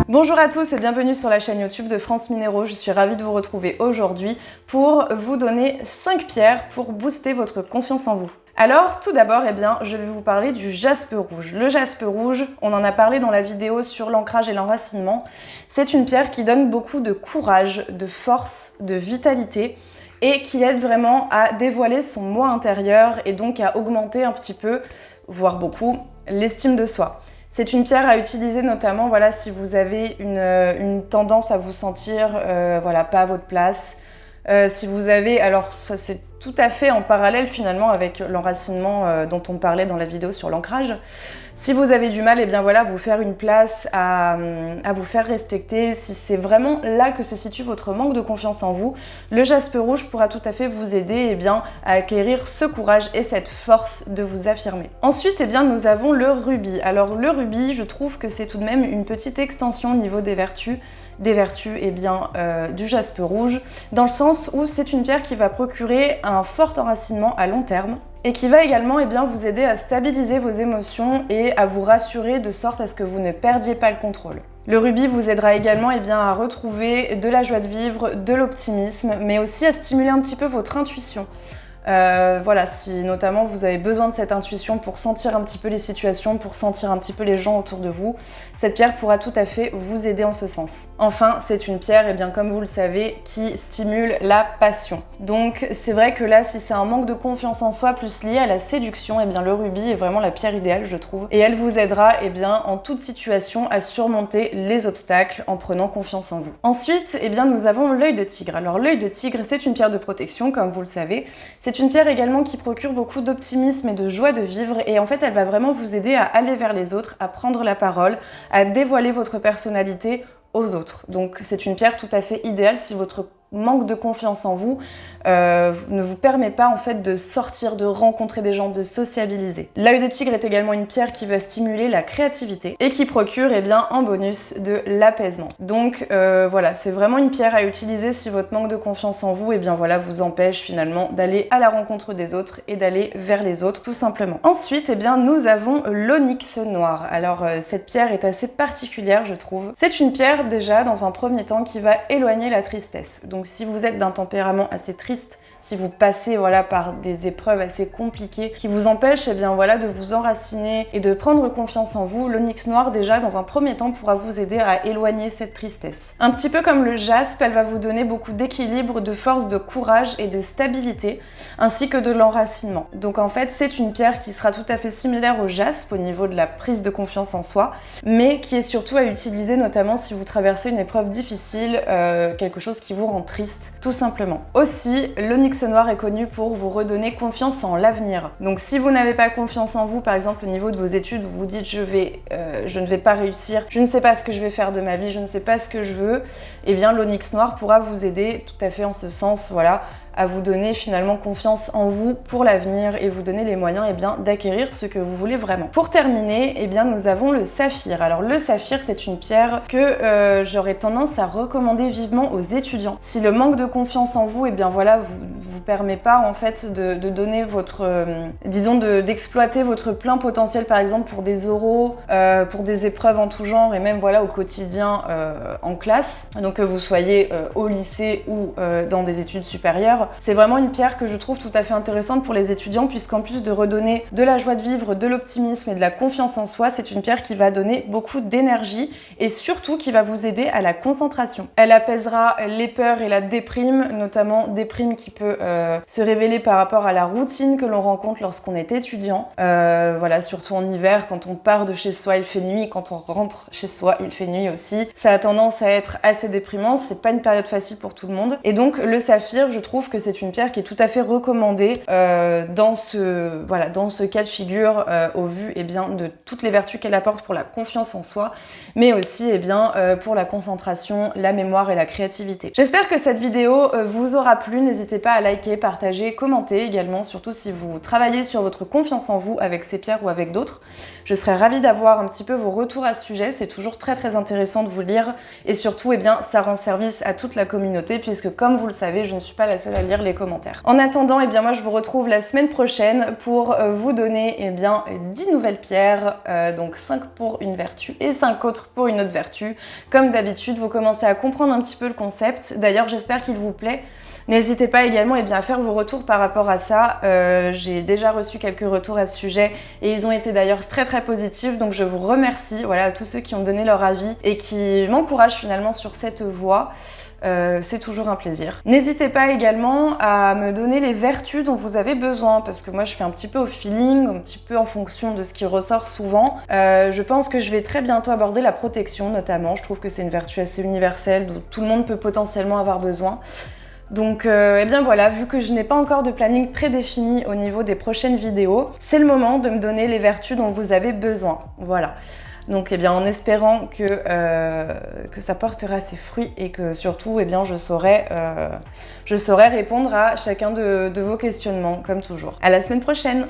Bonjour à tous et bienvenue sur la chaîne YouTube de France Minéraux. Je suis ravie de vous retrouver aujourd'hui pour vous donner 5 pierres pour booster votre confiance en vous. Alors tout d'abord, je vais vous parler du jaspe rouge. Le jaspe rouge, on en a parlé dans la vidéo sur l'ancrage et l'enracinement. C'est une pierre qui donne beaucoup de courage, de force, de vitalité et qui aide vraiment à dévoiler son moi intérieur et donc à augmenter un petit peu, voire beaucoup, l'estime de soi. C'est une pierre à utiliser notamment si vous avez une tendance à vous sentir pas à votre place. Si vous avez, alors ça c'est tout à fait en parallèle finalement avec l'enracinement dont on parlait dans la vidéo sur l'ancrage. Si vous avez du mal, vous faire une place, à vous faire respecter, si c'est vraiment là que se situe votre manque de confiance en vous, le jaspe rouge pourra tout à fait vous aider à acquérir ce courage et cette force de vous affirmer. Ensuite, nous avons le rubis. Alors le rubis, je trouve que c'est tout de même une petite extension au niveau des vertus du jaspe rouge, dans le sens où c'est une pierre qui va procurer un fort enracinement à long terme, et qui va également vous aider à stabiliser vos émotions et à vous rassurer de sorte à ce que vous ne perdiez pas le contrôle. Le rubis vous aidera également à retrouver de la joie de vivre, de l'optimisme, mais aussi à stimuler un petit peu votre intuition. Si notamment vous avez besoin de cette intuition pour sentir un petit peu les situations, pour sentir un petit peu les gens autour de vous, cette pierre pourra tout à fait vous aider en ce sens. Enfin, c'est une pierre, comme vous le savez, qui stimule la passion. Donc c'est vrai que là, si c'est un manque de confiance en soi plus lié à la séduction, le rubis est vraiment la pierre idéale, je trouve. Et elle vous aidera en toute situation à surmonter les obstacles en prenant confiance en vous. Ensuite, nous avons l'œil de tigre. Alors l'œil de tigre, c'est une pierre de protection, comme vous le savez. C'est une pierre également qui procure beaucoup d'optimisme et de joie de vivre et en fait elle va vraiment vous aider à aller vers les autres, à prendre la parole, à dévoiler votre personnalité aux autres. Donc c'est une pierre tout à fait idéale si votre manque de confiance en vous ne vous permet pas en fait de sortir, de rencontrer des gens, de sociabiliser. L'œil de tigre est également une pierre qui va stimuler la créativité et qui procure en bonus de l'apaisement. Donc c'est vraiment une pierre à utiliser si votre manque de confiance en vous vous empêche finalement d'aller à la rencontre des autres et d'aller vers les autres tout simplement. Ensuite nous avons l'onyx noir. Alors cette pierre est assez particulière je trouve. C'est une pierre déjà dans un premier temps qui va éloigner la tristesse. Donc si vous êtes d'un tempérament assez triste, si vous passez par des épreuves assez compliquées qui vous empêchent de vous enraciner et de prendre confiance en vous, l'onyx noir déjà dans un premier temps pourra vous aider à éloigner cette tristesse. Un petit peu comme le jaspe, elle va vous donner beaucoup d'équilibre, de force, de courage et de stabilité, ainsi que de l'enracinement. Donc en fait c'est une pierre qui sera tout à fait similaire au jaspe au niveau de la prise de confiance en soi, mais qui est surtout à utiliser notamment si vous traversez une épreuve difficile, quelque chose qui vous rend triste, tout simplement. Aussi, l'onyx noir est connu pour vous redonner confiance en l'avenir. Donc si vous n'avez pas confiance en vous, par exemple au niveau de vos études, vous vous dites je ne vais pas réussir, je ne sais pas ce que je vais faire de ma vie, je ne sais pas ce que je veux, l'onyx noir pourra vous aider tout à fait en ce sens, à vous donner finalement confiance en vous pour l'avenir et vous donner les moyens d'acquérir ce que vous voulez vraiment. Pour terminer, nous avons le saphir. Alors le saphir, c'est une pierre que j'aurais tendance à recommander vivement aux étudiants. Si le manque de confiance en vous, vous permet pas en fait de donner votre, d'exploiter votre plein potentiel par exemple pour des oraux, pour des épreuves en tout genre et même au quotidien en classe, donc que vous soyez au lycée ou dans des études supérieures. C'est vraiment une pierre que je trouve tout à fait intéressante pour les étudiants puisqu'en plus de redonner de la joie de vivre, de l'optimisme et de la confiance en soi, c'est une pierre qui va donner beaucoup d'énergie et surtout qui va vous aider à la concentration. Elle apaisera les peurs et la déprime, notamment déprime qui peut se révéler par rapport à la routine que l'on rencontre lorsqu'on est étudiant. Surtout en hiver, quand on part de chez soi, il fait nuit, quand on rentre chez soi, il fait nuit aussi. Ça a tendance à être assez déprimant, c'est pas une période facile pour tout le monde. Et donc le saphir, je trouve que c'est une pierre qui est tout à fait recommandée dans ce cas de figure au vu de toutes les vertus qu'elle apporte pour la confiance en soi, mais aussi pour la concentration, la mémoire et la créativité. J'espère que cette vidéo vous aura plu, n'hésitez pas à liker, partager, commenter également, surtout si vous travaillez sur votre confiance en vous avec ces pierres ou avec d'autres. Je serais ravie d'avoir un petit peu vos retours à ce sujet, c'est toujours très intéressant de vous lire et surtout ça rend service à toute la communauté puisque comme vous le savez, je ne suis pas la seule à lire les commentaires. En attendant, eh bien moi je vous retrouve la semaine prochaine pour vous donner 10 nouvelles pierres, donc 5 pour une vertu et 5 autres pour une autre vertu. Comme d'habitude, vous commencez à comprendre un petit peu le concept. D'ailleurs, j'espère qu'il vous plaît. N'hésitez pas également à faire vos retours par rapport à ça. J'ai déjà reçu quelques retours à ce sujet et ils ont été d'ailleurs très positifs, donc je vous remercie à tous ceux qui ont donné leur avis et qui m'encouragent finalement sur cette voie. C'est toujours un plaisir. N'hésitez pas également à me donner les vertus dont vous avez besoin, parce que moi je fais un petit peu au feeling, un petit peu en fonction de ce qui ressort souvent. Je pense que je vais très bientôt aborder la protection notamment. Je trouve que c'est une vertu assez universelle dont tout le monde peut potentiellement avoir besoin. Donc voilà, vu que je n'ai pas encore de planning prédéfini au niveau des prochaines vidéos, c'est le moment de me donner les vertus dont vous avez besoin. Voilà. Donc en espérant que ça portera ses fruits et que surtout je saurai répondre à chacun de vos questionnements comme toujours. À la semaine prochaine!